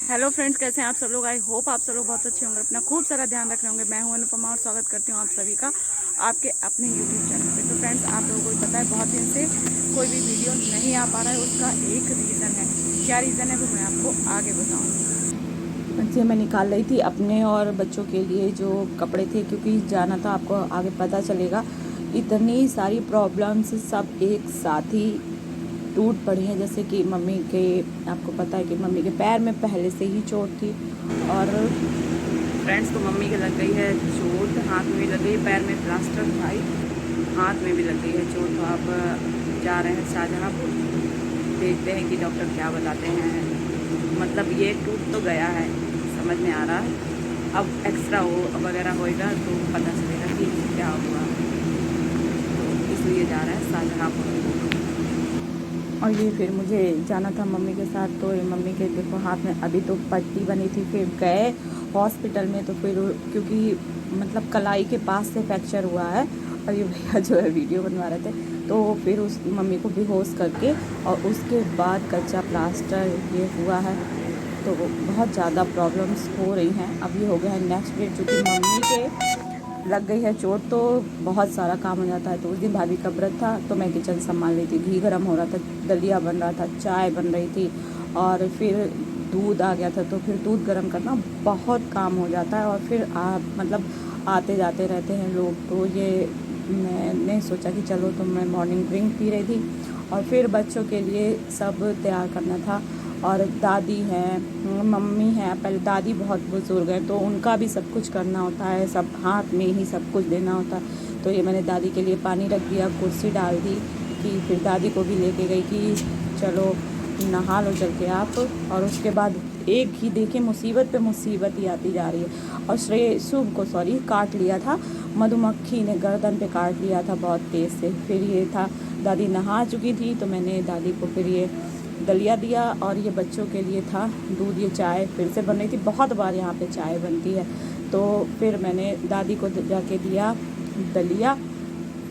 Hello friends, कैसे हैं आप सब लोग। आई होप आप सब लोग बहुत अच्छे होंगे, अपना खूब सारा ध्यान रख रहे होंगे। मैं हूं अनुपमा और स्वागत करती हूं आप सभी का आपके अपने यूट्यूब चैनल पे। तो फ्रेंड्स, आप लोगों को पता है बहुत दिन से कोई भी वीडियो नहीं आ पा रहा है। उसका एक रीज़न है। क्या रीज़न है वो मैं आपको आगे बताऊँगी। जी, मैं निकाल रही थी अपने और बच्चों के लिए जो कपड़े थे, क्योंकि जाना था। आपको आगे पता चलेगा, इतनी सारी प्रॉब्लम्स सब एक साथ ही टूट पड़ी हैं। जैसे कि मम्मी के, आपको पता है कि मम्मी के पैर में पहले से ही चोट थी। और फ्रेंड्स, तो मम्मी के लग गई है चोट, हाथ में भी लग गई, पैर में प्लास्टर था, हाथ में भी लग गई है चोट। तो आप जा रहे हैं शाहजहाँपुर, देखते हैं कि डॉक्टर क्या बताते हैं। मतलब ये टूट तो गया है, समझ में आ रहा है। अब एक्सरा वगैरह होएगा तो पता चलेगा कि क्या हुआ। तो इसलिए जा रहे हैं शाहजहाँपुर। और ये फिर मुझे जाना था मम्मी के साथ। तो मम्मी के देखो हाथ में अभी तो पट्टी बनी थी, फिर गए हॉस्पिटल में। तो फिर क्योंकि मतलब कलाई के पास से फ्रैक्चर हुआ है, और ये भैया जो है वीडियो बनवा रहे थे, तो फिर उस मम्मी को बेहोश करके और उसके बाद कच्चा प्लास्टर ये हुआ है। तो बहुत ज़्यादा प्रॉब्लम्स हो रही हैं। अब ये हो गया है नेक्स्ट डेट, चूँकि मम्मी के लग गई है चोट, तो बहुत सारा काम हो जाता है। तो उस दिन भाभी का व्रत था, तो मैं किचन संभाल रही थी। घी गर्म हो रहा था, दलिया बन रहा था, चाय बन रही थी, और फिर दूध आ गया था। तो फिर दूध गर्म करना बहुत काम हो जाता है। और फिर मतलब आते जाते रहते हैं लोग। तो ये मैंने सोचा कि चलो, तो मैं मॉर्निंग ड्रिंक पी रही थी, और फिर बच्चों के लिए सब तैयार करना था। और दादी हैं, मम्मी हैं, पहले दादी बहुत बुज़ुर्ग हैं, तो उनका भी सब कुछ करना होता है, सब हाथ में ही सब कुछ देना होता है। तो ये मैंने दादी के लिए पानी रख दिया, कुर्सी डाल दी, कि फिर दादी को भी लेके गई कि चलो नहा लो चल के आप। और उसके बाद एक ही देखिए मुसीबत पे मुसीबत ही आती जा रही है। और शुभ को काट लिया था, मधुमक्खी ने गर्दन पे काट लिया था बहुत तेज़ से। फिर ये था, दादी नहा चुकी थी, तो मैंने दादी को फिर ये दलिया दिया, और ये बच्चों के लिए था दूध। ये चाय फिर से बन रही थी, बहुत बार यहाँ पे चाय बनती है। तो फिर मैंने दादी को जाके दिया दलिया।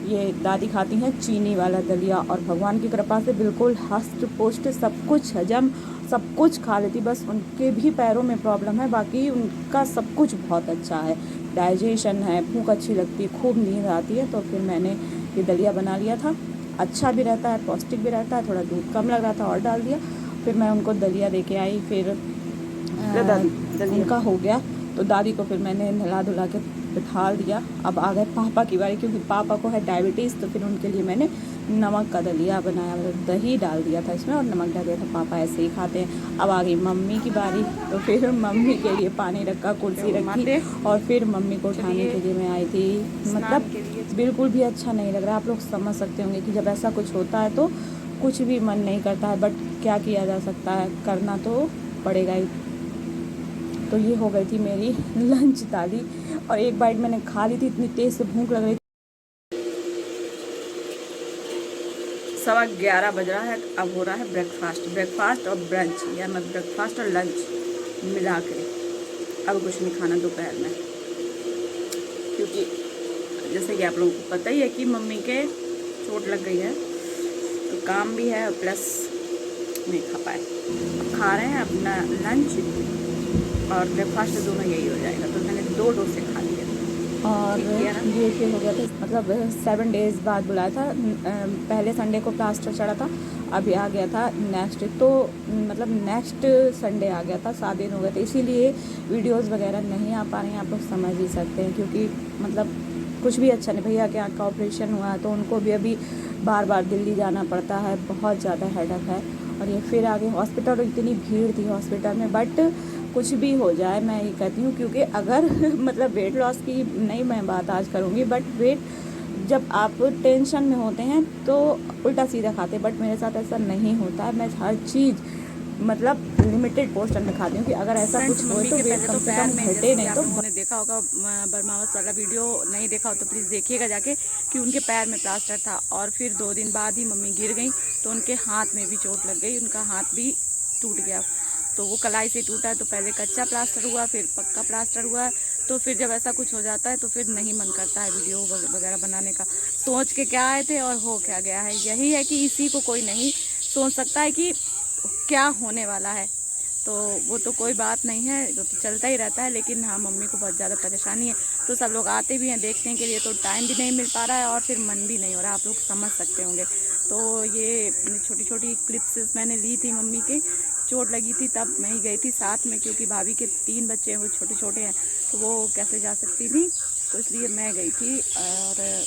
ये दादी खाती हैं चीनी वाला दलिया, और भगवान की कृपा से बिल्कुल हष्ट पुष्ट सब कुछ हजम सब कुछ खा लेती। बस उनके भी पैरों में प्रॉब्लम है, बाकी उनका सब कुछ बहुत अच्छा है, डाइजेशन है, भूख अच्छी लगती है, खूब नींद आती है। तो फिर मैंने ये दलिया बना लिया था, अच्छा भी रहता है, पौष्टिक भी रहता है। थोड़ा दूध कम लग रहा था और डाल दिया। फिर मैं उनको दलिया दे के आई। फिर उनका हो गया, तो दादी को फिर मैंने नहला धुला के बिठा दिया। अब आ गए पापा की बारी, क्योंकि पापा को है डायबिटीज़। तो फिर उनके लिए मैंने नमक का दलिया बनाया, मतलब दही डाल दिया था इसमें और नमक डाल दिया था। पापा ऐसे ही खाते हैं। अब आ गई मम्मी की बारी, तो फिर मम्मी के लिए पानी रखा, कुर्सी रखी, और फिर मम्मी को उठाने के लिए मैं आई थी। मतलब बिल्कुल भी अच्छा नहीं लग रहा। आप लोग समझ सकते होंगे कि जब ऐसा कुछ होता है तो कुछ भी मन नहीं करता है, बट क्या किया जा सकता है, करना तो पड़ेगा ही। तो ये हो गई थी मेरी लंच थाली, और एक बाइट मैंने खा ली थी, इतनी तेज़ से भूख लग रही थी। 11:15 बज रहा है। अब हो रहा है ब्रेकफास्ट और ब्रंच, या मतलब ब्रेकफास्ट और लंच मिला के। अब कुछ नहीं खाना दोपहर में, क्योंकि जैसे कि आप लोगों को पता ही है कि मम्मी के चोट लग गई है, तो काम भी है और प्लस नहीं खा पाए। अब खा रहे हैं अपना लंच और ब्रेकफास्ट, दोनों यही हो जाएगा। तो मैंने 2 डोसे खा लिए। और ये फिर हो गया था, मतलब 7 डेज़ बाद बुलाया था। पहले संडे को प्लास्टर चढ़ा था, अभी आ गया था नेक्स्ट, तो मतलब नेक्स्ट संडे आ गया था। 7 दिन हो गए थे, इसीलिए वीडियोस वगैरह नहीं आ पा रही हैं। आप लोग समझ ही सकते हैं, क्योंकि मतलब कुछ भी अच्छा नहीं। भैया के आँख का ऑपरेशन हुआ है, तो उनको भी अभी बार बार दिल्ली जाना पड़ता है, बहुत ज़्यादा हेडेक है। और ये फिर आगे हॉस्पिटल, इतनी भीड़ थी हॉस्पिटल में। बट कुछ भी हो जाए, मैं ये कहती हूँ, क्योंकि अगर मतलब वेट लॉस की नहीं मैं बात आज करूँगी, बट वेट जब आप टेंशन में होते हैं तो उल्टा सीधा खाते हैं, बट मेरे साथ ऐसा नहीं होता है। मैं हर चीज़ मतलब लिमिटेड पोर्शन में खाती हूँ, कि अगर ऐसा कुछ हो तो वेट कम से कम घटे नहीं। तो उन्होंने देखा होगा बरमावस वाला वीडियो, नहीं देखा हो तो प्लीज़ देखिएगा जाके, कि उनके पैर में प्लास्टर था, और फिर 2 दिन बाद ही मम्मी गिर गई, तो उनके हाथ में भी चोट लग गई, उनका हाथ भी टूट गया। तो वो कलाई से टूटा है, तो पहले कच्चा प्लास्टर हुआ, फिर पक्का प्लास्टर हुआ। तो फिर जब ऐसा कुछ हो जाता है तो फिर नहीं मन करता है वीडियो वगैरह बनाने का। सोच के क्या आए थे और हो क्या गया है। यही है कि इसी को कोई नहीं सोच सकता है कि क्या होने वाला है। तो वो तो कोई बात नहीं है, वो तो चलता ही रहता है। लेकिन हाँ, मम्मी को बहुत ज़्यादा परेशानी है, तो सब लोग आते भी हैं देखने के लिए, तो टाइम भी नहीं मिल पा रहा है और फिर मन भी नहीं हो रहा, आप लोग समझ सकते होंगे। तो ये छोटी छोटी क्लिप्स मैंने ली थी, मम्मी के चोट लगी थी तब मैं ही गई थी साथ में, क्योंकि भाभी के 3 बच्चे हैं, वो छोटे छोटे हैं, तो वो कैसे जा सकती थी, तो इसलिए मैं गई थी। और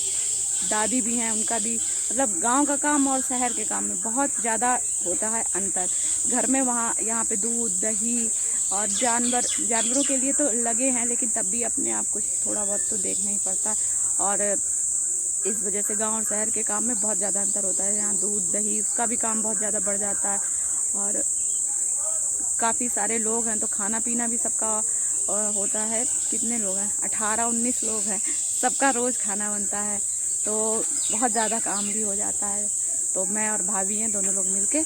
दादी भी हैं, उनका भी मतलब गांव का काम और शहर के काम में बहुत ज़्यादा होता है अंतर। घर में वहाँ यहाँ पे दूध दही और जानवरों के लिए तो लगे हैं, लेकिन तब भी अपने आप को थोड़ा बहुत तो देखना ही पड़ता है। और इस वजह से गांव और शहर के काम में बहुत ज़्यादा अंतर होता है। यहाँ दूध दही उसका भी काम बहुत ज़्यादा बढ़ जाता है, और काफ़ी सारे लोग हैं, तो खाना पीना भी सबका होता है। कितने लोग हैं, 18-19 लोग हैं, सबका रोज़ खाना बनता है, तो बहुत ज़्यादा काम भी हो जाता है। तो मैं और भाभी हैं, दोनों लोग मिलके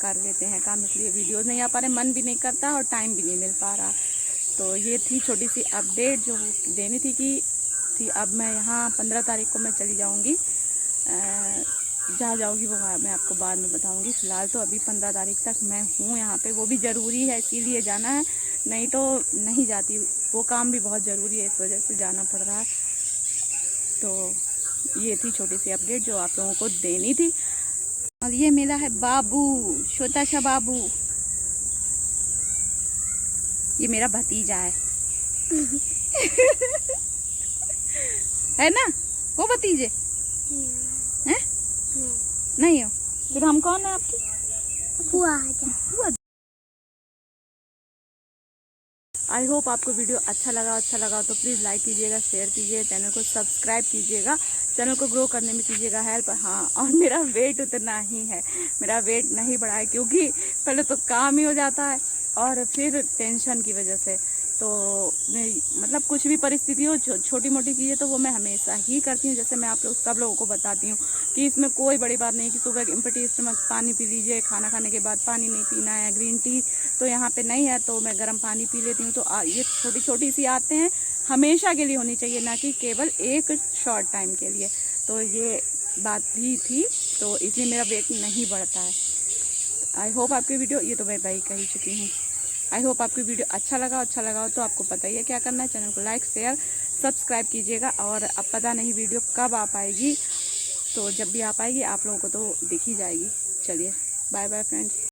कर लेते हैं काम, इसलिए वीडियोस नहीं आ पा रहे, मन भी नहीं करता और टाइम भी नहीं मिल पा रहा। तो ये थी छोटी सी अपडेट जो देनी थी। अब मैं यहाँ 15 तारीख को मैं चली जाऊँगी, जहाँ जाऊँगी वो मैं आपको बाद में बताऊँगी। फ़िलहाल तो अभी 15 तारीख तक मैं हूँ यहाँ पे, वो भी ज़रूरी है इसीलिए जाना है, नहीं तो नहीं जाती। वो काम भी बहुत ज़रूरी है, इस वजह से जाना पड़ रहा है। तो ये थी छोटी सी अपडेट जो आप लोगों को देनी थी। और ये मिला है बाबू, छोटा सा बाबू, ये मेरा भतीजा है है ना, वो भतीजे हैं? नहीं हो, फिर हम कौन है आपकी? बुआ। आई होप आपको वीडियो अच्छा लगा तो प्लीज़ लाइक कीजिएगा, शेयर कीजिएगा, चैनल को सब्सक्राइब कीजिएगा, चैनल को ग्रो करने में कीजिएगा हेल्प। हाँ, और मेरा वेट उतना ही है, मेरा वेट नहीं बढ़ा है, क्योंकि पहले तो काम ही हो जाता है और फिर टेंशन की वजह से। तो मतलब कुछ भी परिस्थिति हो, छोटी मोटी चीज़ें तो वो मैं हमेशा ही करती हूँ। जैसे मैं आप लोग सब लोगों को बताती हूँ कि इसमें कोई बड़ी बात नहीं कि सुबह एम्प्टी स्टमक पानी पी लीजिए, खाना खाने के बाद पानी नहीं पीना है, ग्रीन टी तो यहाँ पे नहीं है, तो मैं गर्म पानी पी लेती हूँ। तो ये छोटी छोटी सी आते हैं, हमेशा के लिए होनी चाहिए, ना कि केवल एक शॉर्ट टाइम के लिए। तो ये बात भी थी, तो इसलिए मेरा वेट नहीं बढ़ता है। आई होप आपकी वीडियो, ये तो मैं भाई कह ही चुकी हूँ, आई होप आपकी वीडियो अच्छा लगा हो तो आपको पता ही है क्या करना है, चैनल को लाइक शेयर सब्सक्राइब कीजिएगा। और अब पता नहीं वीडियो कब आ पाएगी, तो जब भी आ पाएगी आप लोगों को तो दिख ही जाएगी। चलिए बाय बाय फ्रेंड्स।